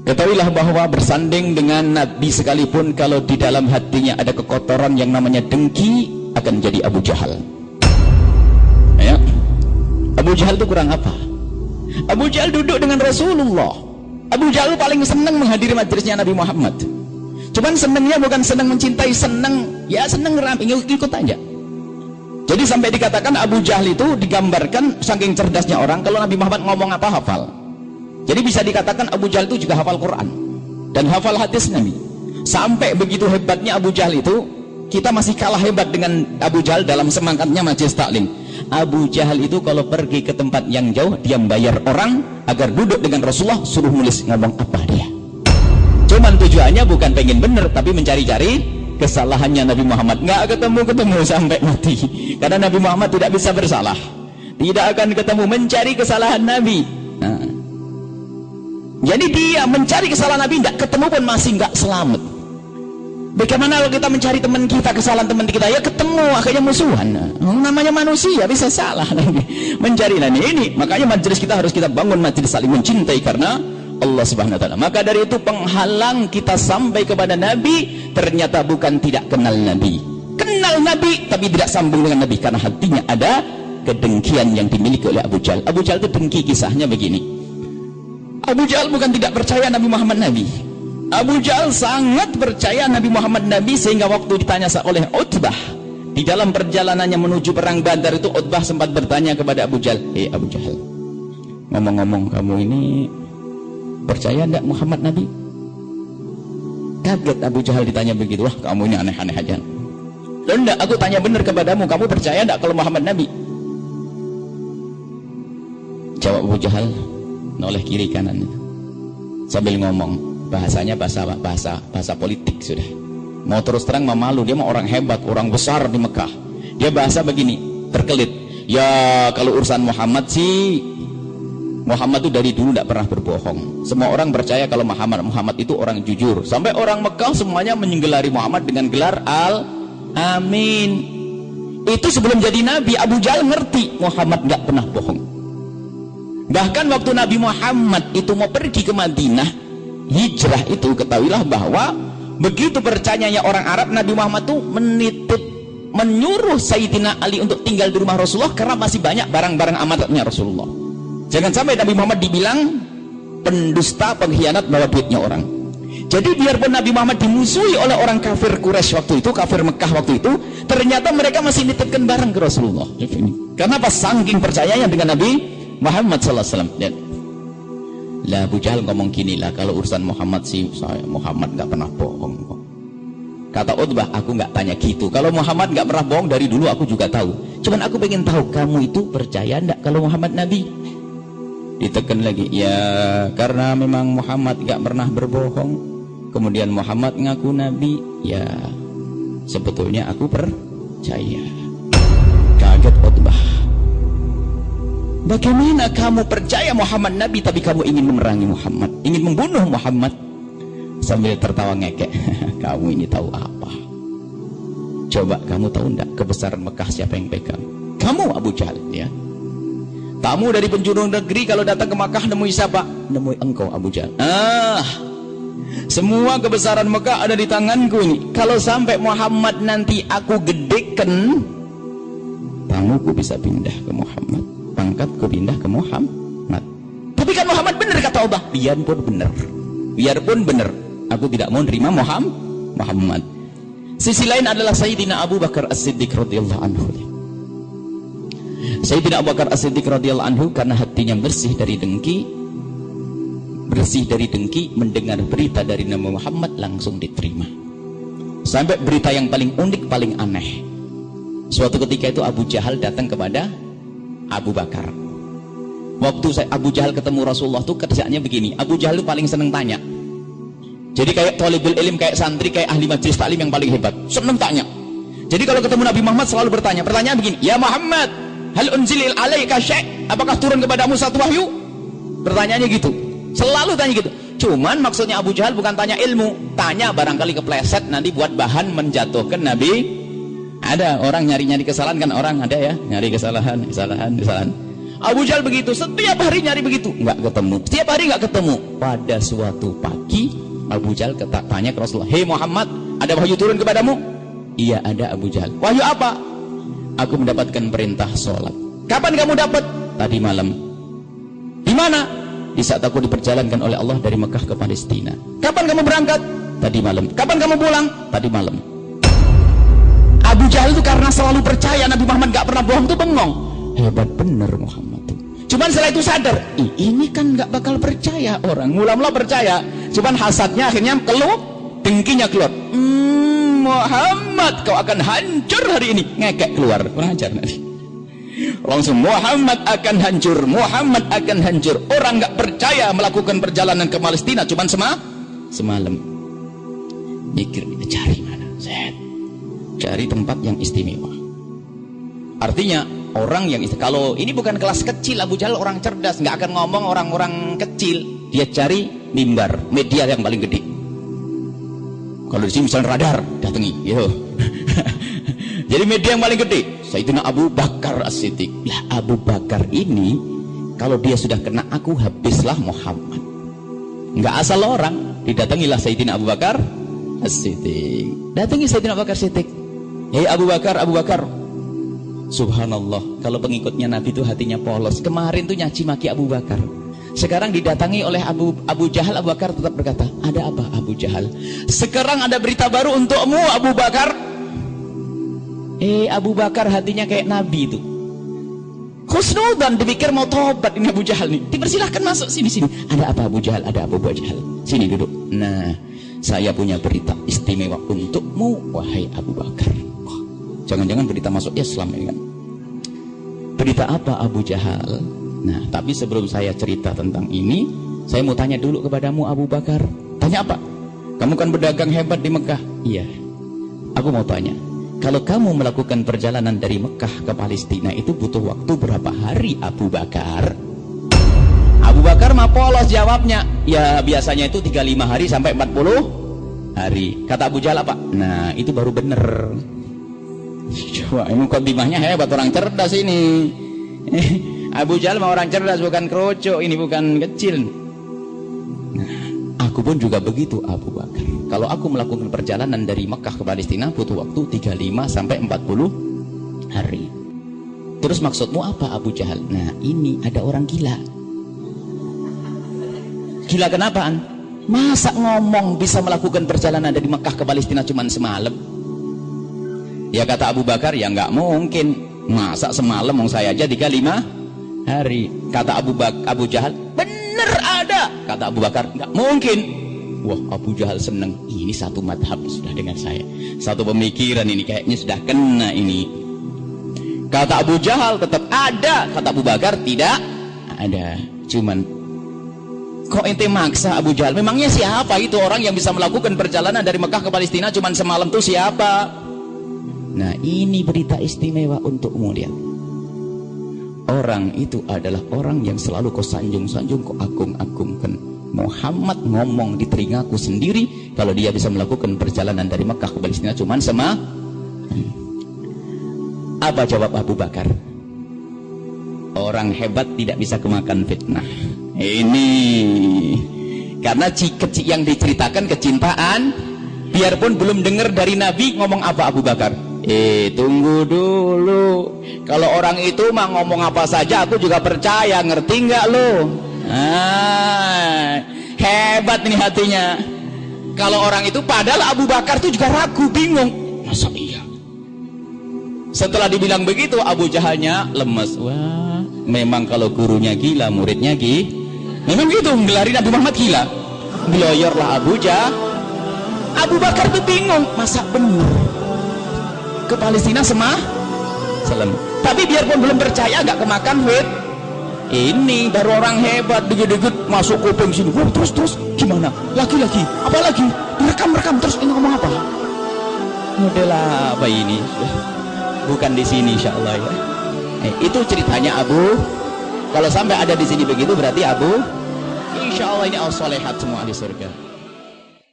Ketahuilah bahwa bersanding dengan Nabi sekalipun, kalau di dalam hatinya ada kekotoran yang namanya dengki, akan jadi Abu Jahal. Ya. Abu Jahal itu kurang apa? Abu Jahal duduk dengan Rasulullah. Abu Jahal paling senang menghadiri majelisnya Nabi Muhammad. Cuman senangnya bukan senang mencintai, senang ikut aja. Jadi sampai dikatakan Abu Jahal itu digambarkan saking cerdasnya orang, kalau Nabi Muhammad ngomong apa hafal. Jadi bisa dikatakan Abu Jahal itu juga hafal Quran dan hafal hadis Nabi. Sampai begitu hebatnya Abu Jahal itu, kita masih kalah hebat dengan Abu Jahal dalam semangatnya majelis taklim. Abu Jahal itu kalau pergi ke tempat yang jauh, dia membayar orang agar duduk dengan Rasulullah, suruh nulis ngomong apa dia. Cuman tujuannya bukan pengen bener, tapi mencari-cari kesalahannya Nabi Muhammad. Nggak ketemu sampai mati, karena Nabi Muhammad tidak bisa bersalah, tidak akan ketemu, mencari kesalahan Nabi. Nah, jadi dia mencari kesalahan Nabi, tidak ketemu pun masih nggak selamat. Bagaimana kalau kita mencari teman kita, kesalahan teman kita, ya ketemu, akhirnya musuhan. Namanya manusia, bisa salah. Mencari ini, makanya majelis kita harus kita bangun majelis saling mencintai karena Allah Subhanahu wa taala. Maka dari itu penghalang kita sampai kepada Nabi ternyata bukan tidak kenal Nabi. Kenal Nabi tapi tidak sambung dengan Nabi karena hatinya ada kedengkian yang dimiliki oleh Abu Jahal. Abu Jahal itu dengki, kisahnya begini. Abu Jahal bukan tidak percaya Nabi Muhammad Nabi. Abu Jahal sangat percaya Nabi Muhammad Nabi, sehingga waktu ditanya oleh Utbah di dalam perjalanannya menuju perang Badar itu, Utbah sempat bertanya kepada Abu Jahal, Abu Jahal, ngomong-ngomong kamu ini percaya enggak Muhammad Nabi? Kaget Abu Jahal ditanya begitu. Wah, kamu ini aneh-aneh aja. Loh enggak, aku tanya benar kepadamu, kamu percaya enggak kalau Muhammad Nabi? Jawab Abu Jahal noleh kiri kanan itu sambil ngomong, bahasanya bahasa politik sudah. Mau terus terang memalu, dia mau orang hebat, orang besar di Mekah. Dia bahasa begini, terkelit. Ya kalau urusan Muhammad sih, Muhammad itu dari dulu tidak pernah berbohong. Semua orang percaya kalau Muhammad itu orang jujur. Sampai orang Mekah semuanya menggelari Muhammad dengan gelar Al-Amin. Itu sebelum jadi Nabi. Abu Jahal ngerti Muhammad nggak pernah bohong. Bahkan waktu Nabi Muhammad itu mau pergi ke Madinah, hijrah itu, ketahuilah bahwa begitu percayanya orang Arab, Nabi Muhammad itu menyuruh Sayyidina Ali untuk tinggal di rumah Rasulullah karena masih banyak barang-barang amanatnya Rasulullah. Jangan sampai Nabi Muhammad dibilang pendusta, pengkhianat, bawa duitnya orang. Jadi biarpun Nabi Muhammad dimusuhi oleh orang kafir Quraisy waktu itu, kafir Mekah waktu itu, ternyata mereka masih nitipkan barang ke Rasulullah. Karena apa? Saking percayanya dengan Nabi Muhammad SAW. Lah Abu Jahal ngomong gini lah, kalau urusan Muhammad sih, Muhammad nggak pernah bohong. Kata Utbah, aku nggak tanya gitu. Kalau Muhammad nggak pernah bohong dari dulu aku juga tahu. Cuman aku pengen tahu, kamu itu percaya nggak kalau Muhammad Nabi? Ditekan lagi, ya karena memang Muhammad nggak pernah berbohong, kemudian Muhammad ngaku Nabi, ya sebetulnya aku percaya. Kaget Utbah. Bagaimana kamu percaya Muhammad Nabi tapi kamu ingin memerangi Muhammad, ingin membunuh Muhammad? Sambil tertawa ngekek. Kamu ini tahu apa? Coba kamu tahu enggak kebesaran Mekah siapa yang pegang? Kamu Abu Jahal, ya. Tamu dari penjuru negeri kalau datang ke Mekah nemui siapa? Nemui engkau Abu Jahal. Semua kebesaran Mekah ada di tanganku ini. Kalau sampai Muhammad nanti aku gedekan, tamuku bisa pindah ke Muhammad, pangkatku pindah ke Muhammad. Tapi kan Muhammad benar, kata Allah. Biarpun benar, aku tidak mau nerima Muhammad. Sisi lain adalah Sayyidina Abu Bakar As-Siddiq radhiyallahu anhu. Sayyidina Abu Bakar As-Siddiq radhiyallahu anhu karena hatinya bersih dari dengki, mendengar berita dari Nabi Muhammad langsung diterima. Sampai berita yang paling unik, paling aneh. Suatu ketika itu Abu Jahal datang kepada Abu Bakar. Waktu Abu Jahal ketemu Rasulullah tuh kerjaannya begini. Abu Jahal itu paling seneng tanya. Jadi kayak thalibul ilm, kayak santri, kayak ahli majelis taklim yang paling hebat, seneng tanya. Jadi kalau ketemu Nabi Muhammad selalu bertanya. Pertanyaan begini, ya Muhammad, hal unzilil alaika syai'? Apakah turun kepadamu satu wahyu? Pertanyaannya gitu. Selalu tanya gitu. Cuman maksudnya Abu Jahal bukan tanya ilmu, tanya barangkali kepleset nanti buat bahan menjatuhkan Nabi. Ada orang nyari-nyari kesalahan kan, orang ada ya, nyari kesalahan. Abu Jahal begitu, setiap hari nyari begitu, nggak ketemu, setiap hari nggak ketemu. Pada suatu pagi Abu Jahal tanya ke Rasulullah, hei Muhammad, ada wahyu turun kepadamu? Iya ada Abu Jahal. Wahyu apa? Aku mendapatkan perintah sholat. Kapan kamu dapat? Tadi malam. Di mana? Di saat aku diperjalankan oleh Allah dari Mekah ke Palestina. Kapan kamu berangkat? Tadi malam. Kapan kamu pulang? Tadi malam. Abu Jahal itu karena selalu percaya Nabi Muhammad gak pernah bohong tuh bengong. Hebat bener Muhammad tuh. Cuman setelah itu sadar, ini kan gak bakal percaya orang. Mula-mula percaya, cuman hasadnya akhirnya keluar, dengkinya keluar. Muhammad, kau akan hancur hari ini. Ngekek keluar, kurang ajar nanti. Langsung Muhammad akan hancur, Muhammad akan hancur. Orang gak percaya melakukan perjalanan ke Palestina cuman semalam. Mikir, cari mana? Cari tempat yang istimewa. Artinya orang yang kalau ini bukan kelas kecil, Abu Jahal orang cerdas, nggak akan ngomong orang-orang kecil. Dia cari mimbar, media yang paling gede. Kalau di sini misalnya radar, datangi, yo. Jadi media yang paling gede, Sayyidina Abu Bakar As-Siddiq. Lah Abu Bakar ini, kalau dia sudah kena aku, habislah Muhammad. Nggak asal orang, didatangilah Sayyidina Abu Bakar As-Siddiq. Datangi Sayyidina Abu Bakar As-Siddiq. Hei Abu Bakar, Abu Bakar. Subhanallah, kalau pengikutnya Nabi itu hatinya polos. Kemarin tuh nyaci maki Abu Bakar. Sekarang didatangi oleh Abu Jahal, Abu Bakar tetap berkata, ada apa Abu Jahal? Sekarang ada berita baru untukmu Abu Bakar. Abu Bakar hatinya kayak Nabi itu. Husnudan, dipikir mau tobat ini Abu Jahal nih. Dipersilahkan masuk sini. Ada apa Abu Jahal? Ada Abu Jahal. Sini duduk. Nah, saya punya berita istimewa untukmu wahai Abu Bakar. Jangan-jangan berita masuk Islam ini kan. Berita apa Abu Jahal? Nah, tapi sebelum saya cerita tentang ini, saya mau tanya dulu kepadamu Abu Bakar. Tanya apa? Kamu kan berdagang hebat di Mekah. Iya. Aku mau tanya, kalau kamu melakukan perjalanan dari Mekah ke Palestina itu butuh waktu berapa hari Abu Bakar? Abu Bakar mah polos jawabnya. Ya biasanya itu 35 hari sampai 40 hari. Kata Abu Jahal apa? Nah, itu baru bener. Coba, ini mukadimahnya hebat, orang cerdas ini. Abu Jahal mah orang cerdas, bukan keroco, ini bukan kecil. Nah, aku pun juga begitu Abu Bakar. Kalau aku melakukan perjalanan dari Mekah ke Palestina butuh waktu 35 sampai 40 hari. Terus maksudmu apa Abu Jahal? Nah, ini ada orang gila. Gila kenapaan? Masa ngomong bisa melakukan perjalanan dari Mekah ke Palestina cuma semalam? Ya kata Abu Bakar, ya nggak mungkin. Masa semalam saya aja 35 hari. Kata Abu Jahal, bener ada. Kata Abu Bakar, nggak mungkin. Wah, Abu Jahal seneng. Ini satu madhab sudah dengan saya. Satu pemikiran ini kayaknya sudah kena ini. Kata Abu Jahal tetap ada. Kata Abu Bakar tidak ada. Cuman kok ente maksa Abu Jahal? Memangnya siapa itu orang yang bisa melakukan perjalanan dari Mekah ke Palestina cuman semalam tuh siapa? Nah, ini berita istimewa untukmu, lihat. Orang itu adalah orang yang selalu kau sanjung-sanjung, kau agung-agungkan. Muhammad ngomong di telingaku sendiri kalau dia bisa melakukan perjalanan dari Mekah ke Palestina cuman Apa jawab Abu Bakar? Orang hebat tidak bisa kemakan fitnah. Ini karena yang diceritakan kecintaan. Biarpun belum dengar dari Nabi, ngomong apa Abu Bakar? Tunggu dulu. Kalau orang itu mah ngomong apa saja aku juga percaya, ngerti nggak lo? Hebat nih hatinya. Kalau orang itu, padahal Abu Bakar itu juga ragu, bingung. Masa iya? Setelah dibilang begitu, Abu Jahalnya lemes. Wah, memang kalau gurunya gila, muridnya memang gitu, ngelari Nabi Muhammad gila. Geloyorlah Abu Jahal. Abu Bakar tuh bingung, masa benar ke Palestina semalam? Tapi biarpun belum percaya, gak kemakan fit. Ini baru orang hebat, degit-degit masuk kuping sini. Wah, terus gimana? Lagi-lagi, apalagi direkam terus ini ngomong apa? Model apa ini? Bukan di sini insyaallah ya. Itu ceritanya Abu. Kalau sampai ada di sini begitu berarti Abu, insyaallah ini al-solehat semua ahli surga.